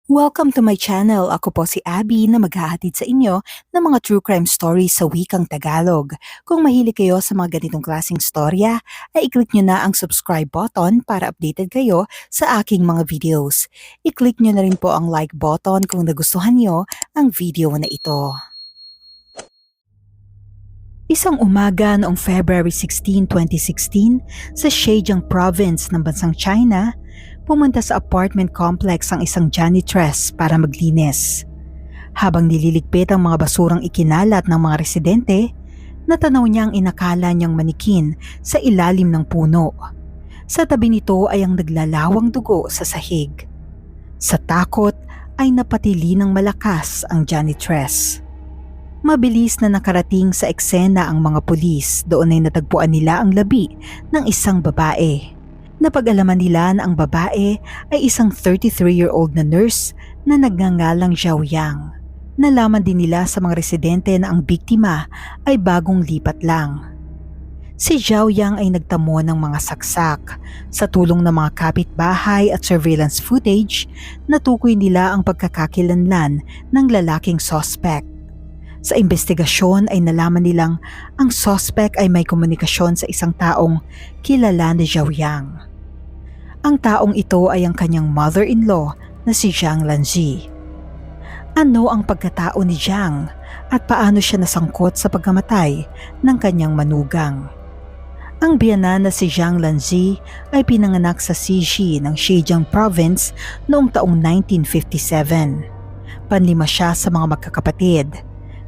Welcome to my channel. Ako po si Abby na maghahatid sa inyo ng mga true crime stories sa wikang Tagalog. Kung mahilig kayo sa mga ganitong klaseng storya, ay i-click nyo na ang subscribe button para updated kayo sa aking mga videos. I-click nyo na rin po ang like button kung nagustuhan nyo ang video na ito. Isang umaga noong February 16, 2016 sa Zhejiang Province ng bansang China, pumunta sa apartment complex ang isang janitress para maglinis. Habang nililigpit ang mga basurang ikinalat ng mga residente, natanaw niya ang inakala niyang manikin sa ilalim ng puno. Sa tabi nito ay ang naglalawang dugo sa sahig. Sa takot ay napatili ng malakas ang janitress. Mabilis na nakarating sa eksena ang mga pulis. Doon ay natagpuan nila ang labi ng isang babae. Napag-alaman nila na ang babae ay isang 33-year-old na nurse na nagngangalang Zhao Yang. Nalaman din nila sa mga residente na ang biktima ay bagong lipat lang. Si Zhao Yang ay nagtamo ng mga saksak. Sa tulong ng mga kapitbahay at surveillance footage, natukoy nila ang pagkakakilanlan ng lalaking suspect. Sa investigasyon ay nalaman nilang ang suspect ay may komunikasyon sa isang taong kilala ni Zhao Yang. Ang taong ito ay ang kanyang mother-in-law na si Zhang Lanzi. Ano ang pagkatao ni Zhang at paano siya nasangkot sa pagkamatay ng kanyang manugang? Ang biyanan na si Zhang Lanzi ay pinanganak sa Xiji ng Zhejiang Province noong taong 1957. Panlima siya sa mga magkakapatid.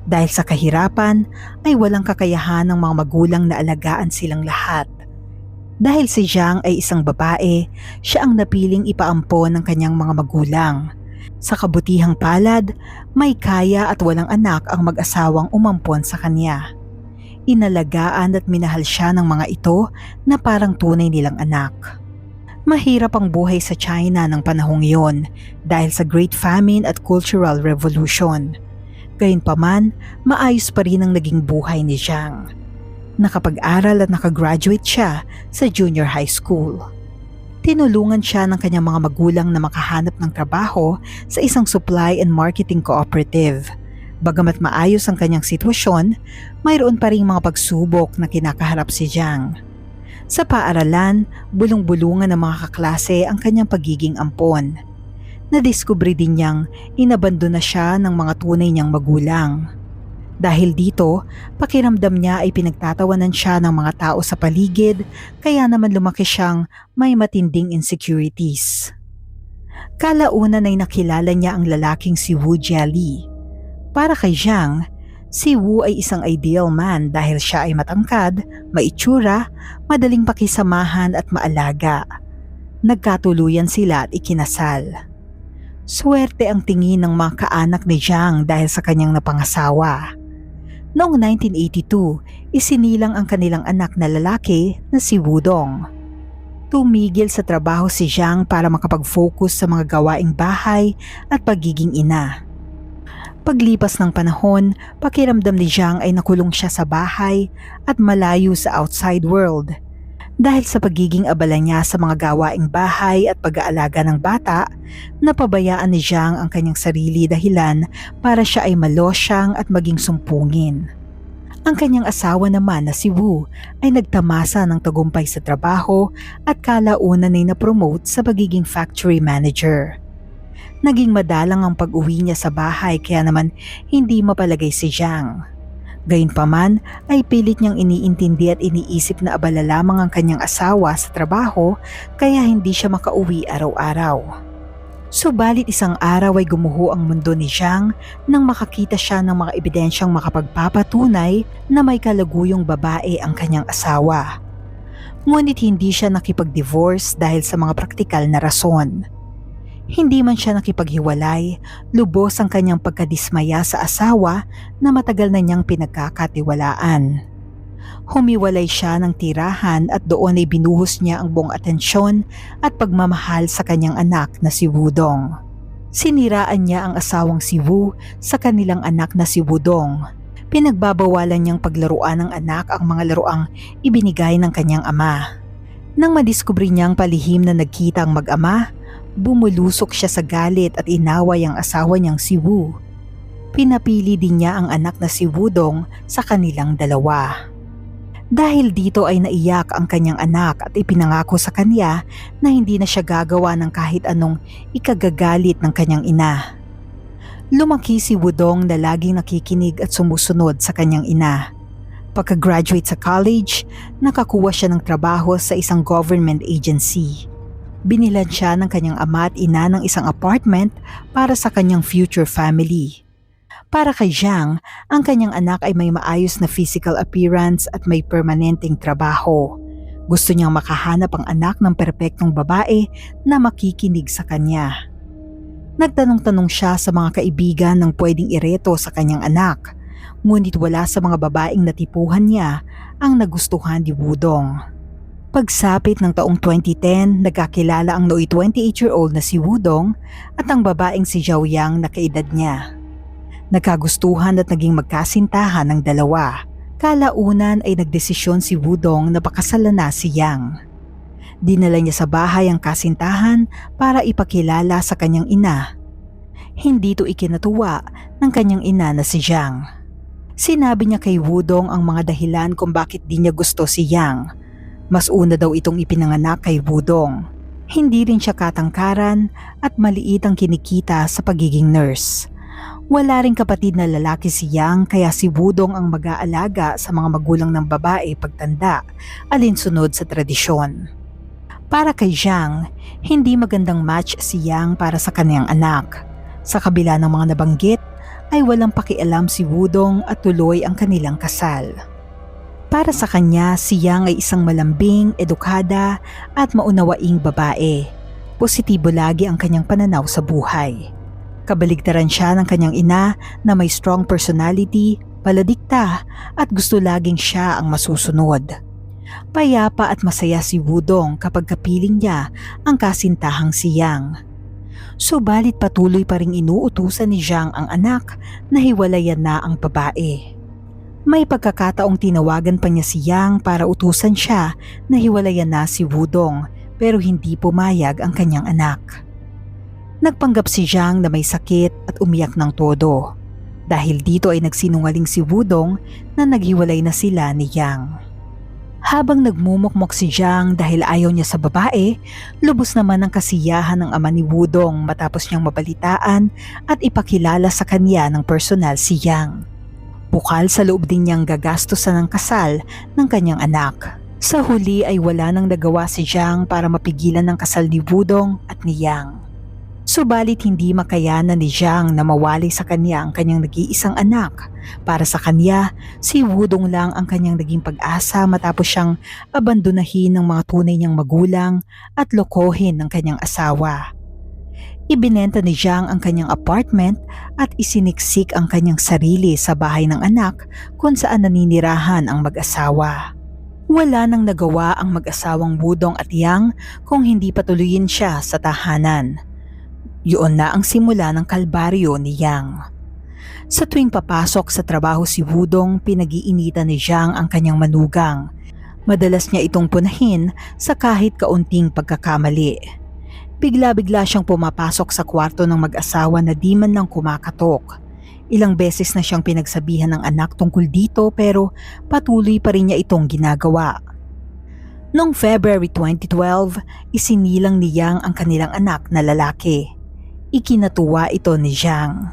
Dahil sa kahirapan ay walang kakayahan ng mga magulang na alagaan silang lahat. Dahil si Zhang ay isang babae, siya ang napiling ipaampon ng kanyang mga magulang. Sa kabutihang palad, may kaya at walang anak ang mag-asawang umampon sa kanya. Inalagaan at minahal siya ng mga ito na parang tunay nilang anak. Mahirap ang buhay sa China ng panahong iyon dahil sa Great Famine at Cultural Revolution. Gayunpaman, maayos pa rin ang naging buhay ni Zhang. Nakapag-aral at nakagraduate siya sa junior high school. Tinulungan siya ng kanyang mga magulang na makahanap ng trabaho sa isang supply and marketing cooperative. Bagamat maayos ang kanyang sitwasyon, mayroon pa ring mga pagsubok na kinakaharap si Zhang. Sa paaralan, bulong-bulungan ng mga kaklase ang kanyang pagiging ampon. Nadiskubre din niyang inabandona siya ng mga tunay niyang magulang. Dahil dito, pakiramdam niya ay pinagtatawanan siya ng mga tao sa paligid, kaya naman lumaki siyang may matinding insecurities. Kalaunan ay nakilala niya ang lalaking si Wu Jiali. Para kay Zhang, si Wu ay isang ideal man dahil siya ay matangkad, maitsura, madaling pakisamahan at maalaga. Nagkatuluyan sila at ikinasal. Swerte ang tingin ng mga kaanak ni Zhang dahil sa kanyang napangasawa. Noong 1982, isinilang ang kanilang anak na lalaki na si Wudong. Tumigil sa trabaho si Zhang para makapag-focus sa mga gawaing bahay at pagiging ina. Paglipas ng panahon, pakiramdam ni Zhang ay nakulong siya sa bahay at malayo sa outside world. Dahil sa pagiging abala niya sa mga gawaing bahay at pag-aalaga ng bata, napabayaan ni Zhang ang kanyang sarili dahilan para siya ay malosyang at maging sumpungin. Ang kanyang asawa naman na si Wu ay nagtamasa ng tagumpay sa trabaho at kalaunan ay na-promote sa pagiging factory manager. Naging madalang ang pag-uwi niya sa bahay kaya naman hindi mapalagay si Zhang. Gayunpaman ay pilit niyang iniintindi at iniisip na abala lamang ang kanyang asawa sa trabaho kaya hindi siya makauwi araw-araw. Subalit isang araw ay gumuho ang mundo ni Zhang nang makakita siya ng mga ebidensyang makapagpapatunay na may kalaguyong babae ang kanyang asawa. Ngunit hindi siya nakipag-divorce dahil sa mga praktikal na rason. Hindi man siya nakipaghiwalay, lubos ang kanyang pagkadismaya sa asawa na matagal na niyang pinagkakatiwalaan. Humiwalay siya ng tirahan at doon ay binuhos niya ang buong atensyon at pagmamahal sa kanyang anak na si Wudong. Siniraan niya ang asawang si Wu sa kanilang anak na si Wudong. Pinagbabawalan niyang paglaruan ng anak ang mga laruang ibinigay ng kanyang ama. Nang madiskubre niyang palihim na nagkita ang mag-ama, Bumulusok siya sa galit at inaway ang asawa niyang si Wu. Pinapili din niya ang anak na si Wudong sa kanilang dalawa. Dahil dito ay naiyak ang kanyang anak at ipinangako sa kanya na hindi na siya gagawa ng kahit anong ikagagalit ng kanyang ina. Lumaki si Wudong na laging nakikinig at sumusunod sa kanyang ina. Pagka-graduate sa college, nakakuha siya ng trabaho sa isang government agency. Binilan siya ng kanyang ama at ina ng isang apartment para sa kanyang future family. Para kay Jiang, ang kanyang anak ay may maayos na physical appearance at may permanenteng trabaho. Gusto niyang makahanap ang anak ng perpektong babae na makikinig sa kanya. Nagtanong-tanong siya sa mga kaibigan ng pwedeng ireto sa kanyang anak, ngunit wala sa mga babaeng natipuhan niya ang nagustuhan ni Wudong. Pagsapit ng taong 2010, nagkakilala ang nooy 28-year-old na si Wudong at ang babaeng si Xiaoyang na kaedad niya. Nagkagustuhan at naging magkasintahan ng dalawa. Kalaunan ay nagdesisyon si Wudong na pakasalan na si Yang. Dinala niya sa bahay ang kasintahan para ipakilala sa kanyang ina. Hindi ito ikinatuwa ng kanyang ina na si Jiang. Sinabi niya kay Wudong ang mga dahilan kung bakit di niya gusto si Yang. Mas una daw itong ipinanganak kay Wudong. Hindi rin siya katangkaran at maliit ang kinikita sa pagiging nurse. Wala ring kapatid na lalaki si Yang kaya si Wudong ang mag-aalaga sa mga magulang ng babae pagtanda, alinsunod sa tradisyon. Para kay Jiang, hindi magandang match si Yang para sa kanyang anak. Sa kabila ng mga nabanggit, ay walang pakialam si Wudong at tuloy ang kanilang kasal. Para sa kanya, si Yang ay isang malambing, edukada at maunawaing babae. Positibo lagi ang kanyang pananaw sa buhay. Kabaligtaran siya ng kanyang ina na may strong personality, paladikta at gusto laging siya ang masusunod. Payapa at masaya si Wudong kapag kapiling niya ang kasintahang si Yang. Subalit patuloy pa ring inuutusan ni Jiang ang anak na hiwalayan na ang babae. May pagkakataong tinawagan pa niya si Yang para utusan siya na hiwalayan na si Wudong pero hindi pumayag ang kanyang anak. Nagpanggap si Jiang na may sakit at umiyak ng todo. Dahil dito ay nagsinungaling si Wudong na naghiwalay na sila ni Yang. Habang nagmumukmok si Jiang dahil ayaw niya sa babae, lubos naman ang kasiyahan ng ama ni Wudong matapos niyang mabalitaan at ipakilala sa kanya ng personal si Yang. Bukal sa loob din niyang gagastusan ng kasal ng kanyang anak. Sa huli ay wala nang nagawa si Jiang para mapigilan ng kasal ni Wudong at ni Yang. Subalit hindi makayanan ni Jiang na mawali sa kanya ang kanyang nag-iisang anak. Para sa kanya, si Wudong lang ang kanyang naging pag-asa matapos siyang abandonahin ng mga tunay niyang magulang at lokohin ng kanyang asawa. Ibinenta ni Jiang ang kanyang apartment at isiniksik ang kanyang sarili sa bahay ng anak kung saan naninirahan ang mag-asawa. Wala nang nagawa ang mag-asawang Wudong at Yang kung hindi patuloyin siya sa tahanan. Yun na ang simula ng kalbaryo ni Yang. Sa tuwing papasok sa trabaho si Wudong, pinag-iinitan ni Jiang ang kanyang manugang. Madalas niya itong punahin sa kahit kaunting pagkakamali. Bigla-bigla siyang pumapasok sa kwarto ng mag-asawa na di man lang kumakatok. Ilang beses na siyang pinagsabihan ng anak tungkol dito pero patuloy pa rin niya itong ginagawa. Noong February 2012, isinilang ni Yang ang kanilang anak na lalaki. Ikinatuwa ito ni Jiang.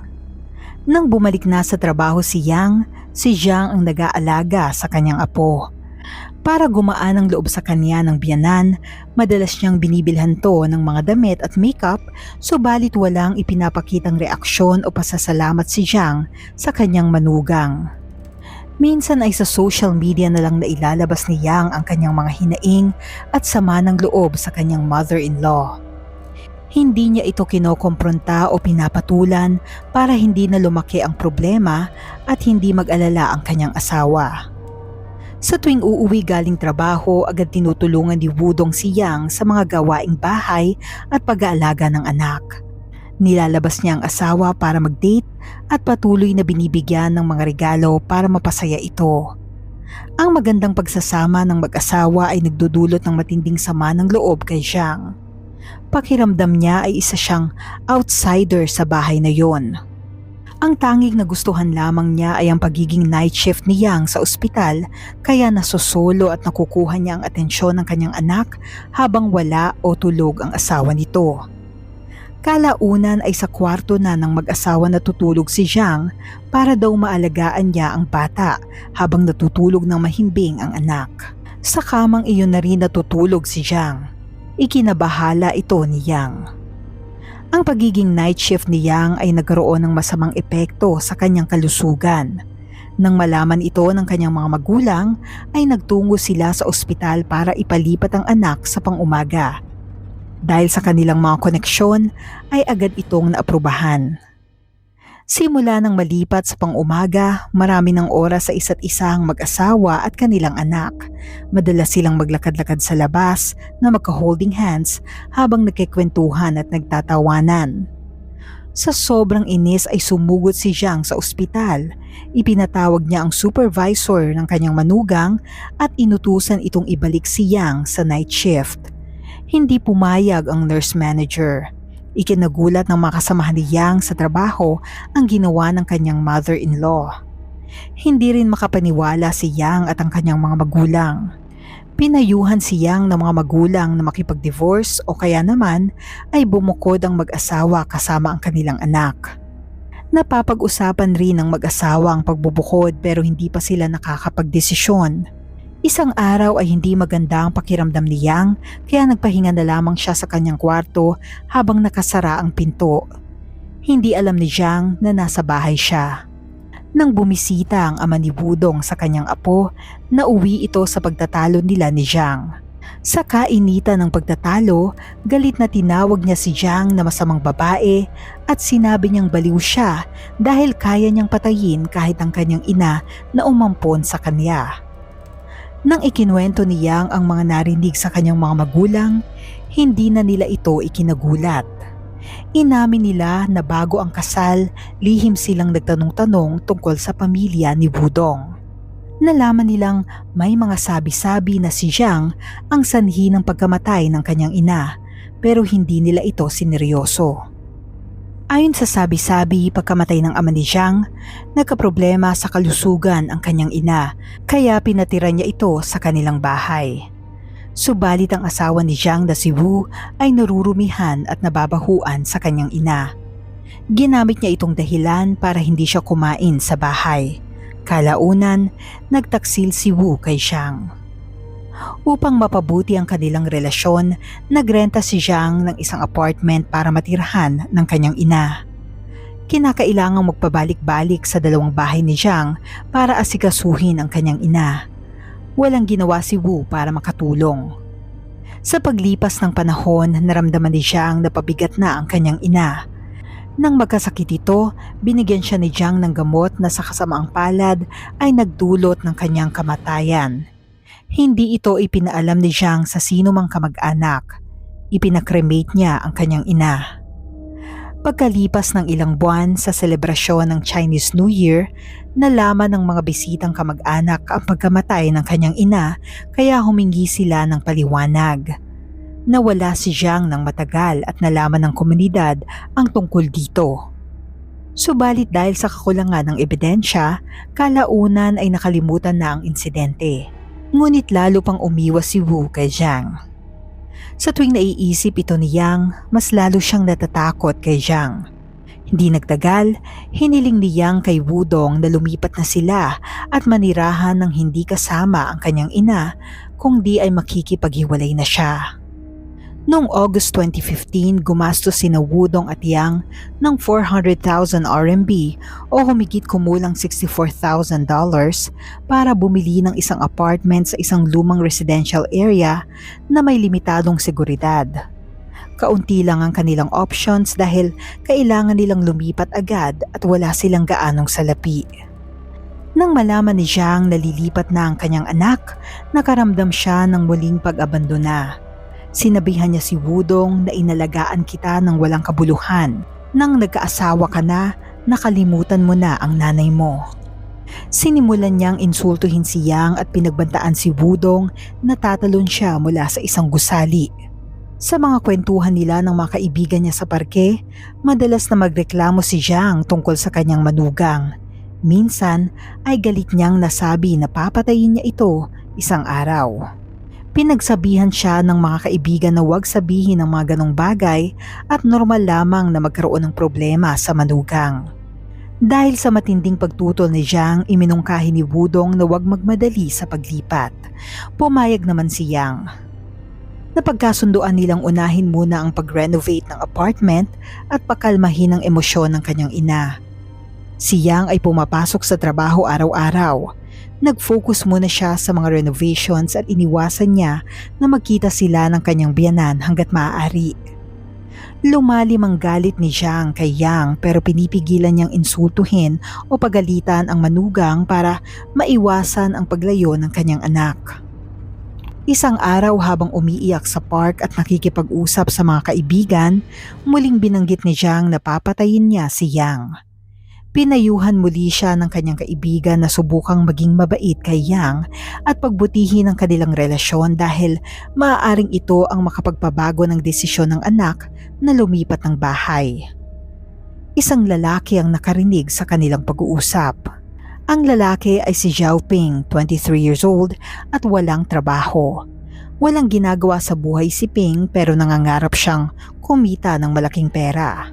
Nang bumalik na sa trabaho si Yang, si Jiang ang nag-aalaga sa kanyang apo. Para gumaan ang loob sa kanya ng biyanan, madalas niyang binibilhan to ng mga damit at makeup, subalit walang ipinapakitang reaksyon o pasasalamat si Jiang sa kanyang manugang. Minsan ay sa social media na lang nailalabas ni Yang ang kanyang mga hinaing at sama ng loob sa kanyang mother-in-law. Hindi niya ito kinokompronta o pinapatulan para hindi na lumaki ang problema at hindi mag-alala ang kanyang asawa. Sa tuwing uuwi galing trabaho, agad tinutulungan ni Wudong si Yang sa mga gawaing bahay at pag-aalaga ng anak. Nilalabas niya ang asawa para mag-date at patuloy na binibigyan ng mga regalo para mapasaya ito. Ang magandang pagsasama ng mag-asawa ay nagdudulot ng matinding sama ng loob kay Jiang. Pakiramdam niya ay isa siyang outsider sa bahay na yon. Ang tanging nagustuhan lamang niya ay ang pagiging night shift ni Yang sa ospital, kaya nasusolo at nakukuha niya ang atensyon ng kanyang anak habang wala o tulog ang asawa nito. Kalaunan ay sa kwarto na ng mag-asawa natutulog si Jiang para daw maalagaan niya ang bata habang natutulog ng mahimbing ang anak. Sa kamang iyon na rin natutulog si Jiang. Ikinabahala ito ni Yang. Ang pagiging night shift ni Yang ay nagkaroon ng masamang epekto sa kanyang kalusugan. Nang malaman ito ng kanyang mga magulang, ay nagtungo sila sa ospital para ipalipat ang anak sa pang-umaga. Dahil sa kanilang mga koneksyon, ay agad itong naaprubahan. Simula nang malipat sa pang-umaga, marami ng oras sa isa't isang mag-asawa at kanilang anak. Madalas silang maglakad-lakad sa labas na magka-holding hands habang nagkikwentuhan at nagtatawanan. Sa sobrang inis ay sumugod si Jiang sa ospital. Ipinatawag niya ang supervisor ng kanyang manugang at inutusan itong ibalik si Yang sa night shift. Hindi pumayag ang nurse manager. Ikinagulat ng mga kasamahan ni Yang sa trabaho ang ginawa ng kanyang mother-in-law. Hindi rin makapaniwala si Yang at ang kanyang mga magulang. Pinayuhan si Yang ng mga magulang na makipag-divorce o kaya naman ay bumukod ang mag-asawa kasama ang kanilang anak. Napapag-usapan rin ng mag-asawa ang pagbubukod pero hindi pa sila nakakapagdesisyon. Isang araw ay hindi maganda ang pakiramdam ni Yang kaya nagpahinga na lamang siya sa kanyang kwarto habang nakasara ang pinto. Hindi alam ni Jiang na nasa bahay siya. Nang bumisita ang ama ni Wudong sa kanyang apo, nauwi ito sa pagtatalo nila ni Jiang. Sa kainitan ng pagtatalo, galit na tinawag niya si Jiang na masamang babae at sinabi niyang baliw siya dahil kaya niyang patayin kahit ang kanyang ina na umampon sa kanya. Nang ikinuwento ni Yang ang mga narinig sa kanyang mga magulang, hindi na nila ito ikinagulat. Inamin nila na bago ang kasal, lihim silang nagtanong-tanong tungkol sa pamilya ni Wudong. Nalaman nilang may mga sabi-sabi na si Jiang ang sanhi ng pagkamatay ng kanyang ina, pero hindi nila ito sineryoso. Ayon sa sabi-sabi, pagkamatay ng ama ni Jiang, nagkaproblema sa kalusugan ang kanyang ina, kaya pinatira niya ito sa kanilang bahay. Subalit ang asawa ni Jiang na si Wu ay narurumihan at nababahuan sa kanyang ina. Ginamit niya itong dahilan para hindi siya kumain sa bahay. Kalaunan, nagtaksil si Wu kay Jiang. Upang mapabuti ang kanilang relasyon, nagrenta si Jiang ng isang apartment para matirhan ng kanyang ina. Kinakailangang magpabalik-balik sa dalawang bahay ni Jiang para asikasuhin ang kanyang ina. Walang ginawa si Wu para makatulong. Sa paglipas ng panahon, naramdaman ni Jiang na pabigat na ang kanyang ina. Nang magkasakit ito, binigyan siya ni Jiang ng gamot na sa kasamaang palad ay nagdulot ng kanyang kamatayan. Hindi ito ipinaalam ni Jiang sa sino mang kamag-anak. Ipinakremate niya ang kanyang ina. Pagkalipas ng ilang buwan sa selebrasyon ng Chinese New Year, nalaman ng mga bisitang kamag-anak ang pagkamatay ng kanyang ina kaya humingi sila ng paliwanag. Nawala si Jiang ng matagal at nalaman ng komunidad ang tungkol dito. Subalit dahil sa kakulangan ng ebidensya, kalaunan ay nakalimutan na ang insidente. Ngunit lalo pang umiwas si Wu kay Jiang. Sa tuwing naiisip ito ni Yang, mas lalo siyang natatakot kay Jiang. Hindi nagtagal, hiniling ni Yang kay Wudong na lumipat na sila at manirahan ng hindi kasama ang kanyang ina kung di ay makikipaghiwalay na siya. Noong August 2015, gumastos sina Wudong at Yang ng 400,000 RMB o humigit kumulang $64,000 para bumili ng isang apartment sa isang lumang residential area na may limitadong seguridad. Kaunti lang ang kanilang options dahil kailangan nilang lumipat agad at wala silang gaanong salapi. Nang malaman ni Jiang na lilipat na ang kanyang anak, nakaramdam siya ng muling pag-abandona. Sinabihan niya si Wudong na inalagaan kita ng walang kabuluhan. Nang nagkaasawa ka na, nakalimutan mo na ang nanay mo. Sinimulan niyang insultuhin si Yang at pinagbantaan si Wudong na tatalon siya mula sa isang gusali. Sa mga kwentuhan nila ng mga kaibigan niya sa parke, madalas na magreklamo si Jiang tungkol sa kanyang manugang. Minsan ay galit niyang nasabi na papatayin niya ito isang araw. Pinagsabihan siya ng mga kaibigan na huwag sabihin ng mga ganong bagay at normal lamang na magkaroon ng problema sa manugang. Dahil sa matinding pagtutol ni Jiang, iminungkahi ni Wudong na huwag magmadali sa paglipat. Pumayag naman si Yang. Napagkasunduan nilang unahin muna ang pag-renovate ng apartment at pakalmahin ang emosyon ng kanyang ina. Si Yang ay pumapasok sa trabaho araw-araw. Nag-focus muna siya sa mga renovations at iniwasan niya na magkita sila ng kanyang biyanan hanggat maaari. Lumalim ang galit ni Jiang kay Yang pero pinipigilan niyang insultuhin o pagalitan ang manugang para maiwasan ang paglayo ng kanyang anak. Isang araw habang umiiyak sa park at nakikipag-usap sa mga kaibigan, muling binanggit ni Jiang na papatayin niya si Yang. Pinayuhan muli siya ng kanyang kaibigan na subukang maging mabait kay Yang at pagbutihin ang kanilang relasyon dahil maaaring ito ang makapagpabago ng desisyon ng anak na lumipat ng bahay. Isang lalaki ang nakarinig sa kanilang pag-uusap. Ang lalaki ay si Xiaoping, 23 years old at walang trabaho. Walang ginagawa sa buhay si Ping pero nangangarap siyang kumita ng malaking pera.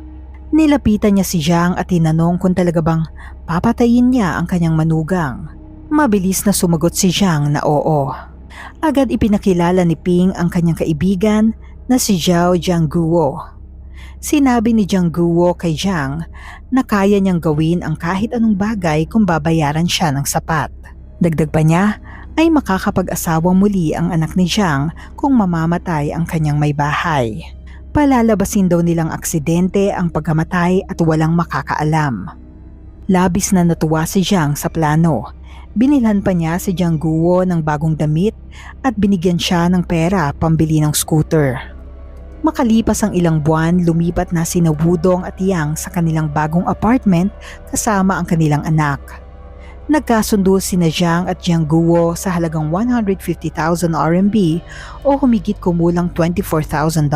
Nilapitan niya si Jiang at tinanong kung talaga bang papatayin niya ang kanyang manugang. Mabilis na sumagot si Jiang na oo. Agad ipinakilala ni Ping ang kanyang kaibigan na si Zhao Jiangguo. Sinabi ni Jiangguo kay Jiang na kaya niyang gawin ang kahit anong bagay kung babayaran siya ng sapat. Dagdag pa niya ay makakapag-asawa muli ang anak ni Jiang kung mamamatay ang kanyang may bahay. Palalabasin daw nilang aksidente ang pagkamatay at walang makakaalam. Labis na natuwa si Jiang sa plano. Binilhan pa niya si Jiangguo ng bagong damit at binigyan siya ng pera pambili ng scooter. Makalipas ang ilang buwan, lumipat na sina Wudong at Yang sa kanilang bagong apartment kasama ang kanilang anak. Nagkasundo sina Jiang at Jiangguo sa halagang 150,000 RMB o humigit kumulang $24,000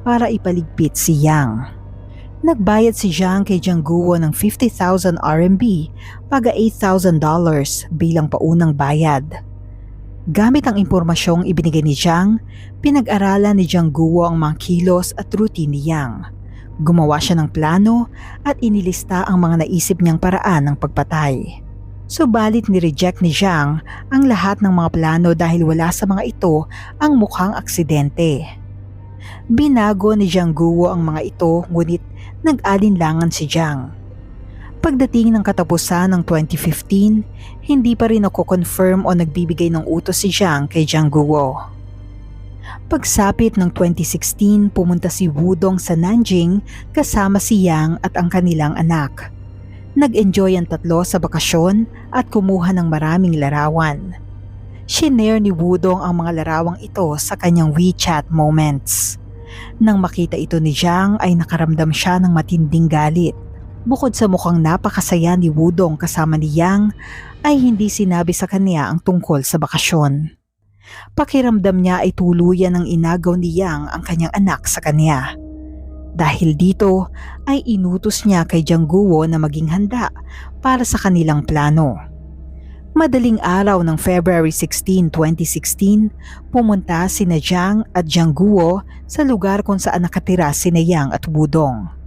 para ipaligpit si Yang. Nagbayad si Jiang kay Jiangguo ng 50,000 RMB, paga $8,000 bilang paunang bayad. Gamit ang impormasyong ibinigay ni Jiang, pinag-aralan ni Jiangguo ang mga kilos at routine ni Yang. Gumawa siya ng plano at inilista ang mga naisip niyang paraan ng pagpatay. Subalit ni-reject ni Jiang ang lahat ng mga plano dahil wala sa mga ito ang mukhang aksidente. Binago ni Jiangguo ang mga ito ngunit nag-alinlangan si Jiang. Pagdating ng katapusan ng 2015, hindi pa rin confirm o nagbibigay ng utos si Jiang kay Jiangguo. Pagsapit ng 2016, pumunta si Wudong sa Nanjing kasama si Yang at ang kanilang anak. Nag-enjoy ang tatlo sa bakasyon at kumuha ng maraming larawan. Shinare ni Wudong ang mga larawang ito sa kanyang WeChat moments. Nang makita ito ni Jiang ay nakaramdam siya ng matinding galit. Bukod sa mukhang napakasaya ni Wudong kasama ni Yang, ay hindi sinabi sa kanya ang tungkol sa bakasyon. Pakiramdam niya ay tuluyan ng inagaw ni Yang ang kanyang anak sa kanya. Dahil dito ay inutos niya kay Jiangguo na maging handa para sa kanilang plano. Madaling araw ng February 16, 2016, pumunta sina Jiang at Jiangguo sa lugar kung saan nakatira sina Yang at Wudong.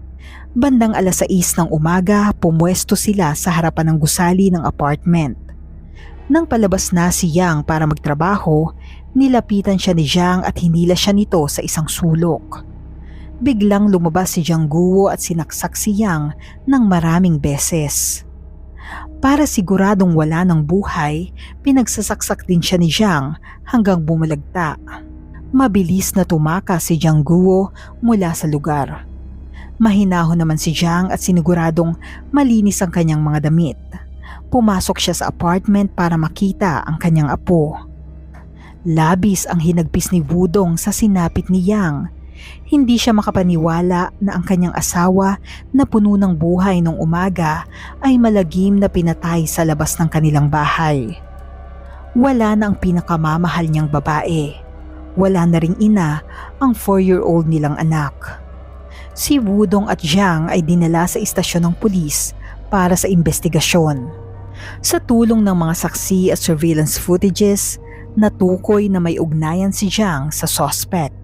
Bandang 6:00 ng umaga, pumwesto sila sa harapan ng gusali ng apartment. Nang palabas na si Yang para magtrabaho, nilapitan siya ni Jiang at hinila siya nito sa isang sulok. Biglang lumabas si Jiangguo at sinaksak si Yang ng maraming beses. Para siguradong wala ng buhay, pinagsasaksak din siya ni Jiang hanggang bumalagta. Mabilis na tumakas si Jiangguo mula sa lugar. Mahinahon naman si Jiang at siniguradong malinis ang kanyang mga damit. Pumasok siya sa apartment para makita ang kanyang apo. Labis ang hinagpis ni Wudong sa sinapit ni Yang. Hindi siya makapaniwala na ang kanyang asawa na puno ng buhay nung umaga ay malagim na pinatay sa labas ng kanilang bahay. Wala na ang pinakamamahal niyang babae. Wala na ring ina ang 4-year-old nilang anak. Si Wudong at Jiang ay dinala sa istasyon ng pulis para sa investigasyon. Sa tulong ng mga saksi at surveillance footages, natukoy na may ugnayan si Jiang sa suspect.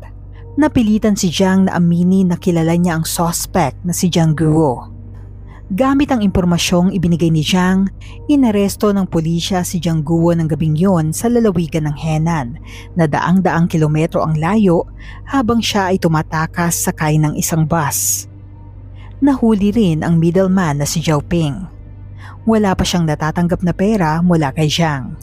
Napilitan si Jiang na aminin na kilala niya ang suspect na si Jiang Guo. Gamit ang impormasyong ibinigay ni Jiang, inaresto ng pulisya si Jiang Guo ng gabing yon sa lalawigan ng Henan na daang-daang kilometro ang layo habang siya ay tumatakas sakay ng isang bus. Nahuli rin ang middleman na si Zhao Ping. Wala pa siyang natatanggap na pera mula kay Jiang.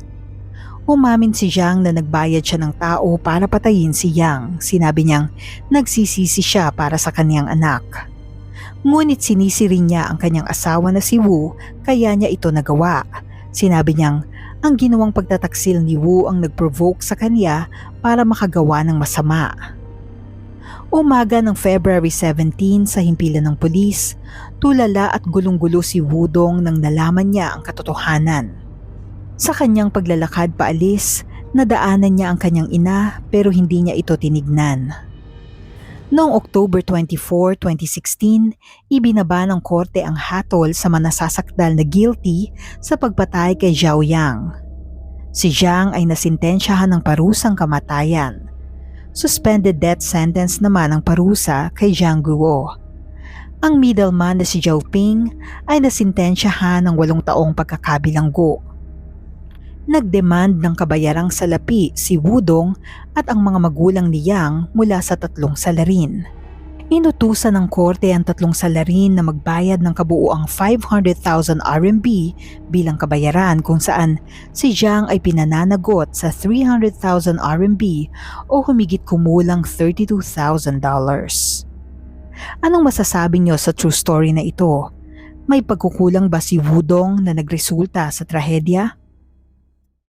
Umamin si Jiang na nagbayad siya ng tao para patayin si Yang. Sinabi niyang nagsisisi siya para sa kanyang anak. Ngunit sinisi rin niya ang kanyang asawa na si Wu kaya niya ito nagawa. Sinabi niyang ang ginawang pagtataksil ni Wu ang nag-provoke sa kanya para makagawa ng masama. Umaga ng February 17 sa himpilan ng pulis, tulala at gulong-gulo si Wudong nang nalaman niya ang katotohanan. Sa kanyang paglalakad paalis, nadaanan niya ang kanyang ina pero hindi niya ito tinignan. Noong October 24, 2016, ibinaba ng korte ang hatol sa manasasakdal na guilty sa pagpatay kay Zhao Yang. Si Jiang ay nasintensyahan ng parusang kamatayan. Suspended death sentence naman ang parusa kay Jiang Guo. Ang middleman na si Zhao Ping ay nasintensyahan ng 8 taong pagkakabilanggo. Nagdemand ng kabayarang salapi si Wudong at ang mga magulang ni Yang mula sa 3 salarin. Inutusan ng korte ang 3 salarin na magbayad ng kabuuang 500,000 RMB bilang kabayaran kung saan si Jiang ay pinananagot sa 300,000 RMB o humigit kumulang $32,000. Anong masasabi niyo sa true story na ito? May pagkukulang ba si Wudong na nagresulta sa trahedya?